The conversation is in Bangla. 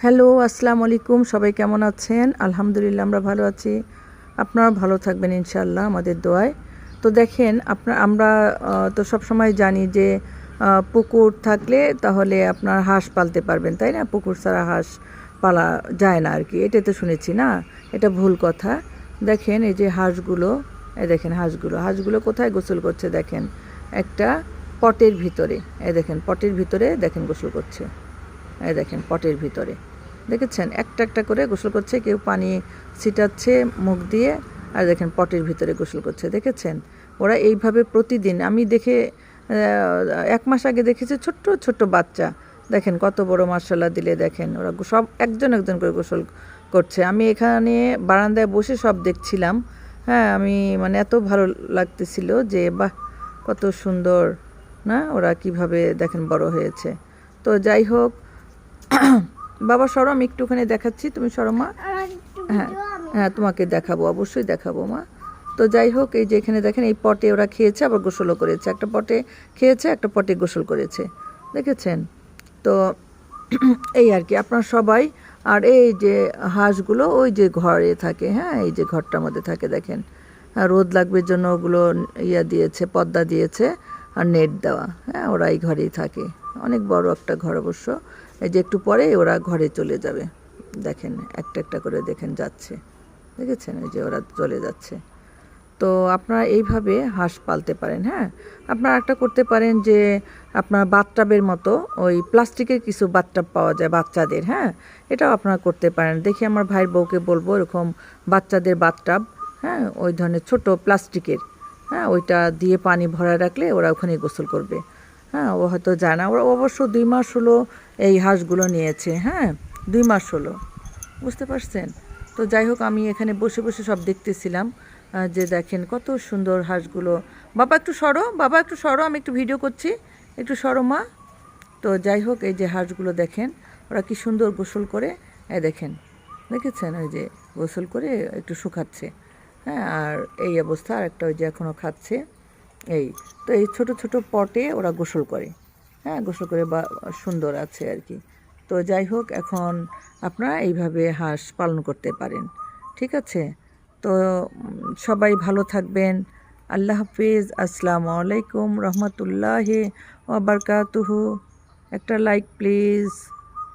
হ্যালো, আসসালামু আলাইকুম। সবাই কেমন আছেন? আলহামদুলিল্লাহ আমরা ভালো আছি। আপনারা ভালো থাকবেন ইনশাআল্লাহ আমাদের দোয়ায়। তো দেখেন আমরা তো সবসময় জানি যে পুকুর থাকলে তাহলে আপনার হাঁস পালতে পারবেন, তাই না? পুকুর ছাড়া হাঁস পালা যায় না আর কি। এটাই তো শুনেছি না? এটা ভুল কথা। দেখেন এই যে হাঁসগুলো, এই দেখেন হাঁসগুলো কোথায় গোসল করছে দেখেন। একটা পটের ভিতরে, এই দেখেন পটের ভিতরে দেখেন গোসল করছে। এই দেখেন পটের ভিতরে দেখেছেন একটা একটা করে গোসল করছে, কেউ পানি ছিটাচ্ছে মুখ দিয়ে, আর দেখেন পটের ভিতরে গোসল করছে। দেখেছেন ওরা এইভাবে প্রতিদিন, আমি দেখে 1 মাস আগে দেখেছি ছোট্ট ছোট্ট বাচ্চা, দেখেন কত বড় মাশাআল্লাহ দিলে, দেখেন ওরা সব একজন একজন করে গোসল করছে। আমি এখানে বারান্দায় বসে সব দেখছিলাম। হ্যাঁ, আমি মানে এত ভালো লাগতেছিল যে বাহ কত সুন্দর না, ওরা কিভাবে দেখেন বড় হয়েছে। তো যাই হোক, বাবা সরো, আমি একটুখানি দেখাচ্ছি, তুমি সরো মা। হ্যাঁ হ্যাঁ, তোমাকে দেখাবো, অবশ্যই দেখাবো মা। তো যাই হোক, এই যে এখানে দেখেন এই পটে ওরা খেয়েছে, আবার গোসলও করেছে। একটা পটে খেয়েছে, একটা পটে গোসল করেছে, দেখেছেন? তো এই আর কি আপনার সবাই। আর এই যে হাঁসগুলো ওই যে ঘরে থাকে, হ্যাঁ এই যে ঘরটার মধ্যে থাকে দেখেন। রোদ লাগবে জন্য ওগুলো দিয়েছে, পর্দা দিয়েছে আর নেট দেওয়া। হ্যাঁ, ওরা এই ঘরেই থাকে। অনেক বড় একটা ঘর অবশ্য। এই যে একটু পরে ওরা ঘরে চলে যাবে, দেখেন একটা একটা করে দেখেন যাচ্ছে, দেখেছেন এই যে ওরা চলে যাচ্ছে। তো আপনারা এইভাবে হাঁস পালতে পারেন। হ্যাঁ, আপনারা একটা করতে পারেন যে আপনার বাথটাবের মতো ওই প্লাস্টিকের কিছু বাথটাব পাওয়া যায় বাচ্চাদের। হ্যাঁ, এটাও আপনারা করতে পারেন। দেখি আমার ভাইয়ের বউকে বলবো এরকম বাচ্চাদের বাথটাব, হ্যাঁ ওই ধরনের ছোট প্লাস্টিকের, হ্যাঁ ওইটা দিয়ে পানি ভরা রাখলে ওরা ওখানেই গোসল করবে। হ্যাঁ, ও হয়তো যায় না, ওরা অবশ্য 2 মাস হলো এই হাঁসগুলো নিয়েছে। হ্যাঁ, 2 মাস হলো, বুঝতে পারছেন? তো যাই হোক, আমি এখানে বসে বসে সব দেখতেছিলাম যে দেখেন কত সুন্দর হাঁসগুলো। বাবা একটু সরো, বাবা একটু সরো, আমি একটু ভিডিও করছি, একটু সরো মা। তো যাই হোক, এই যে হাঁসগুলো দেখেন ওরা কি সুন্দর গোসল করে, দেখেন, দেখেছেন ওই যে গোসল করে একটু শুকাচ্ছে। হ্যাঁ, আর এই অবস্থা, আর একটা ওই যে এখনও খাচ্ছে। এই তো এই ছোট ছোট পটে ওরা গোসল করে। হ্যাঁ, গোসল করে বা সুন্দর আছে আর কি। তো যাই হোক, এখন আপনারা এইভাবে হাঁস পালন করতে পারেন, ঠিক আছে? তো সবাই ভালো থাকবেন। আল্লাহ হাফিজ। আসসালামু আলাইকুম রহমতুল্লাহি ওয়া বারাকাতুহু। একটা লাইক প্লিজ।